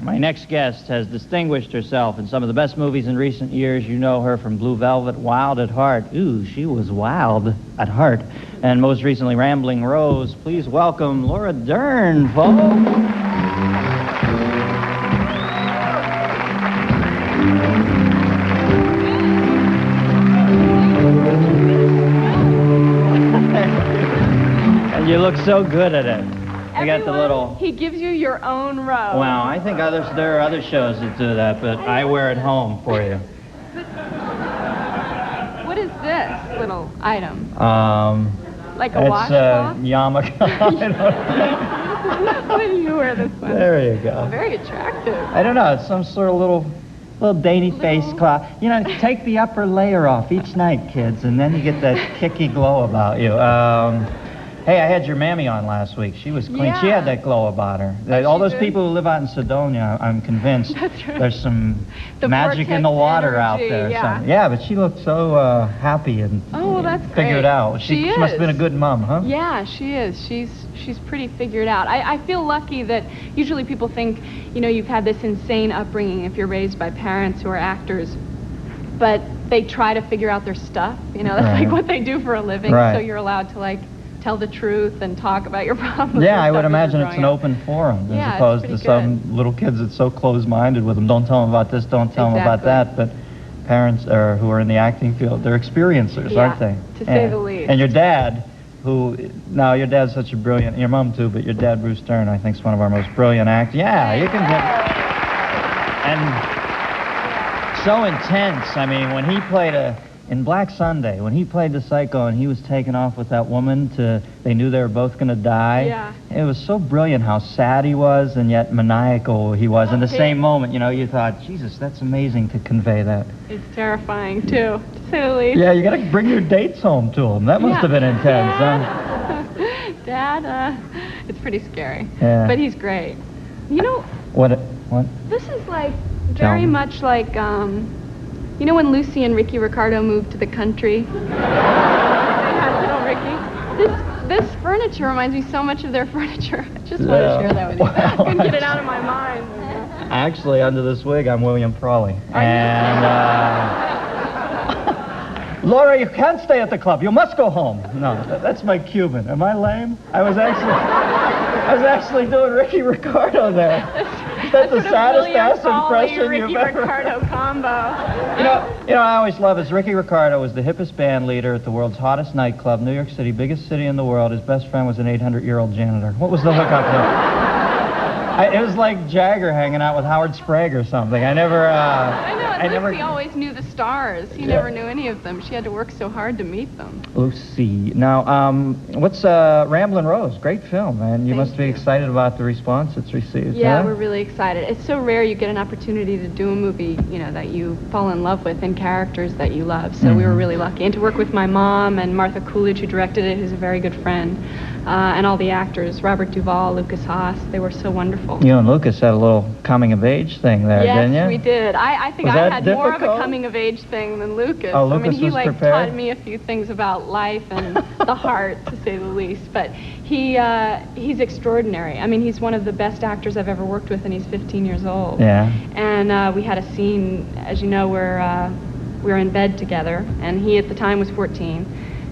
My next guest has distinguished herself in some of the best movies in recent years. You know her from Blue Velvet, Wild at Heart. Ooh, she was wild at heart. And most recently, Rambling Rose. Please welcome Laura Dern, folks. You look so good at it. I got the little... He gives you your own row. Wow, I think there are other shows that do that, but I wear it home for you. What is this little item? Like a It's washcloth? a yarmulke. Why do you wear this one? There you go. Very attractive. I don't know, it's some sort of little dainty face cloth. You know, take the upper layer off each night, kids, and then you get that kicky glow about you. Hey, I had your mammy on last week. She was clean. Yeah. She had that glow about her. All those people who live out in Sedonia, I'm convinced there's some magic in the water out there. Yeah. Yeah, but she looked so happy and figured out. She must have been a good mom, huh? Yeah, she is. She's pretty figured out. I feel lucky that usually people think, you know, you've had this insane upbringing if you're raised by parents who are actors, but they try to figure out their stuff. You know, that's like what they do for a living. So you're allowed to tell the truth and talk about your problems. Yeah, I would imagine it's an open forum as opposed to some little kids that's so closed-minded with them. Don't tell them about this, don't tell them about that. But parents who are in the acting field, they're experiencers, aren't they? To say the least. And your dad, your dad's such a brilliant, your mom too, but your dad, Bruce Dern, I think is one of our most brilliant actors. Yeah, you can get... And so intense. I mean, when he played in Black Sunday, when he played the psycho and he was taken off with that woman they knew they were both going to die. Yeah. It was so brilliant how sad he was and yet maniacal he was in the same moment. You know, you thought, Jesus, that's amazing to convey that. It's terrifying, too, to say the least. Yeah, you got to bring your dates home to him. That must have been intense, huh? Dad, it's pretty scary. Yeah. But he's great. You know... What? This is very much like... you know when Lucy and Ricky Ricardo moved to the country? They had little Ricky. This furniture reminds me so much of their furniture. I just want to share that with you. I couldn't get it out of my mind. Actually, under this wig, I'm William Frawley. And, Laura, you can't stay at the club. You must go home. No, that's my Cuban. Am I lame? I was actually doing Ricky Ricardo there. That's the saddest ass impression you've ever... Ricardo combo. You know, I always love is Ricky Ricardo was the hippest band leader at the world's hottest nightclub, New York City, biggest city in the world. His best friend was an 800-year-old janitor. What was the hookup there? It was like Jagger hanging out with Howard Sprague or something. I know, Lucy always knew the stars. He never knew any of them. She had to work so hard to meet them. Lucy. Now, what's Ramblin' Rose? Great film, man. You must be excited about the response it's received. Yeah, we're really excited. It's so rare you get an opportunity to do a movie, you know, that you fall in love with and characters that you love. So we were really lucky. And to work with my mom and Martha Coolidge, who directed it, who's a very good friend, and all the actors, Robert Duvall, Lucas Haas, they were so wonderful. You and Lucas had a little coming-of-age thing there, didn't you? Yes, we did. I think I had more of a coming-of-age thing than Lucas. Oh, Lucas he was prepared? Taught me a few things about life and the heart, to say the least. But he's extraordinary. I mean, he's one of the best actors I've ever worked with, and he's 15 years old. Yeah. And we had a scene, as you know, where we were in bed together, and he at the time was 14,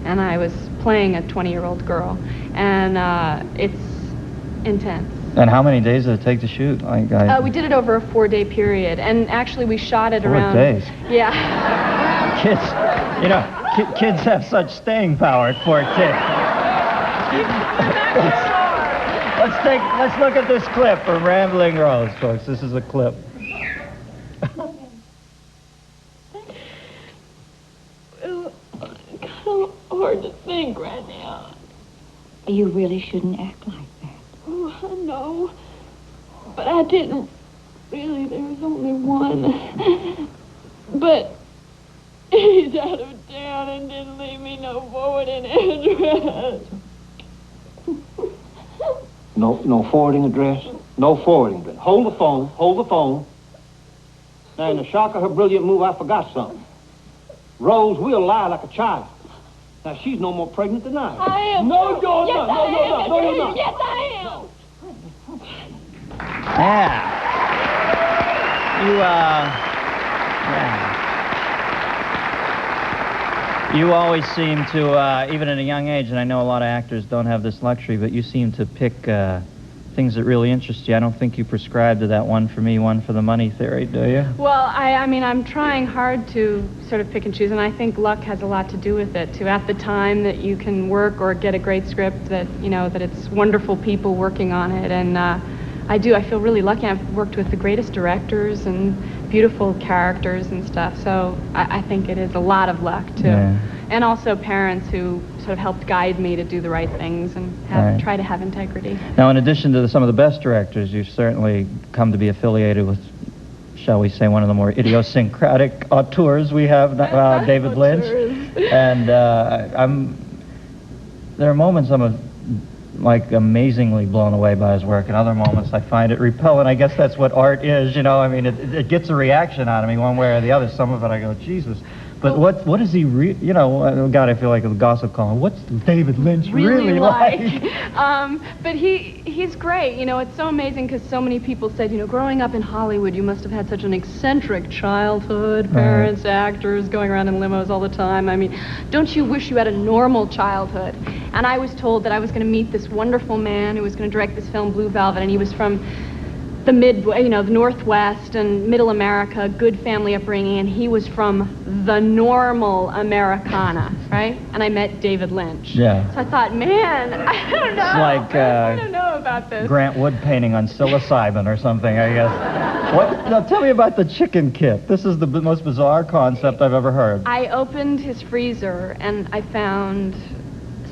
and I was playing a 20-year-old girl, and it's intense. And how many days did it take to shoot? We did it over a 4-day period, and actually we shot it around... 4 days? Yeah. Kids, you know, kids have such staying power at 14. Let's look at this clip from Rambling Rose, folks. This is a clip. Well, it's kind of hard to think right now. You really shouldn't act like that. Oh, I know. But I didn't really. There was only one. But he's out of town and didn't leave me no forwarding address. No forwarding address? No forwarding address. Hold the phone. Now, in the shock of her brilliant move, I forgot something. Rose will lie like a child. Now, she's no more pregnant than I am. I am. No, you're not. No, you're not. Yes, I am. Yeah. You always seem to, even at a young age, and I know a lot of actors don't have this luxury, but you seem to pick things that really interest you. I don't think you prescribe to that one for me, one for the money theory, do you? Well, I mean, I'm trying hard to sort of pick and choose, and I think luck has a lot to do with it, too. At the time that you can work or get a great script, that, you know, that it's wonderful people working on it, and I feel really lucky. I've worked with the greatest directors and beautiful characters and stuff, so I think it is a lot of luck, too. Yeah. And also parents who sort of helped guide me to do the right things and try to have integrity. Now, in addition to some of the best directors, you've certainly come to be affiliated with, shall we say, one of the more idiosyncratic auteurs we have, David Lynch. And there are moments I'm like amazingly blown away by his work, and other moments I find it repellent. I guess that's what art is, you know. I mean, it gets a reaction out of me one way or the other. Some of it I go, Jesus. But what is he, you know, God, I feel like a gossip column. What's David Lynch really like? But he's great. You know, it's so amazing because so many people said, you know, growing up in Hollywood, you must have had such an eccentric childhood, parents, actors, going around in limos all the time. I mean, don't you wish you had a normal childhood? And I was told that I was going to meet this wonderful man who was going to direct this film, Blue Velvet, and he was from the the Northwest and Middle America, good family upbringing, and he was from the normal Americana, right? And I met David Lynch. Yeah. So I thought, man, I don't know. It's like I don't know about this. Grant Wood painting on psilocybin or something, I guess. What? Now tell me about the chicken kit. This is the most bizarre concept I've ever heard. I opened his freezer and I found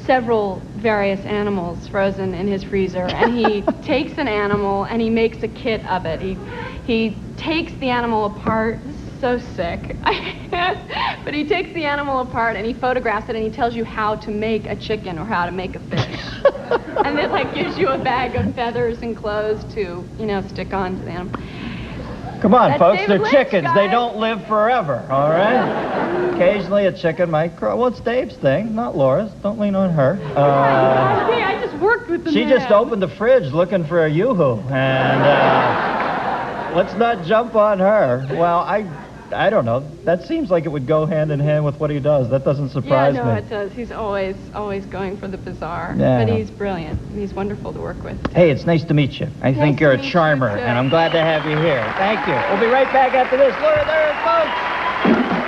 several various animals frozen in his freezer, and he takes an animal and he makes a kit of it. He takes the animal apart. This is so sick. But he takes the animal apart and he photographs it and he tells you how to make a chicken or how to make a fish. And it like gives you a bag of feathers and clothes to, you know, stick onto the animal. Come on, folks, David they're Lynch, chickens. guys. They don't live forever, all right? Occasionally a chicken might crow. Well, it's Dave's thing, not Laura's. Don't lean on her. I just worked with the She man. just opened the fridge looking for a yoo-hoo, and let's not jump on her. Well, I don't know. That seems like it would go hand in hand with what he does. That doesn't surprise me. Yeah, no, it does. He's always going for the bizarre. Yeah. But he's brilliant. He's wonderful to work with. Hey, it's nice to meet you. I think you're a charmer, and I'm glad to have you here. Thank you. We'll be right back after this. Laura, there, folks.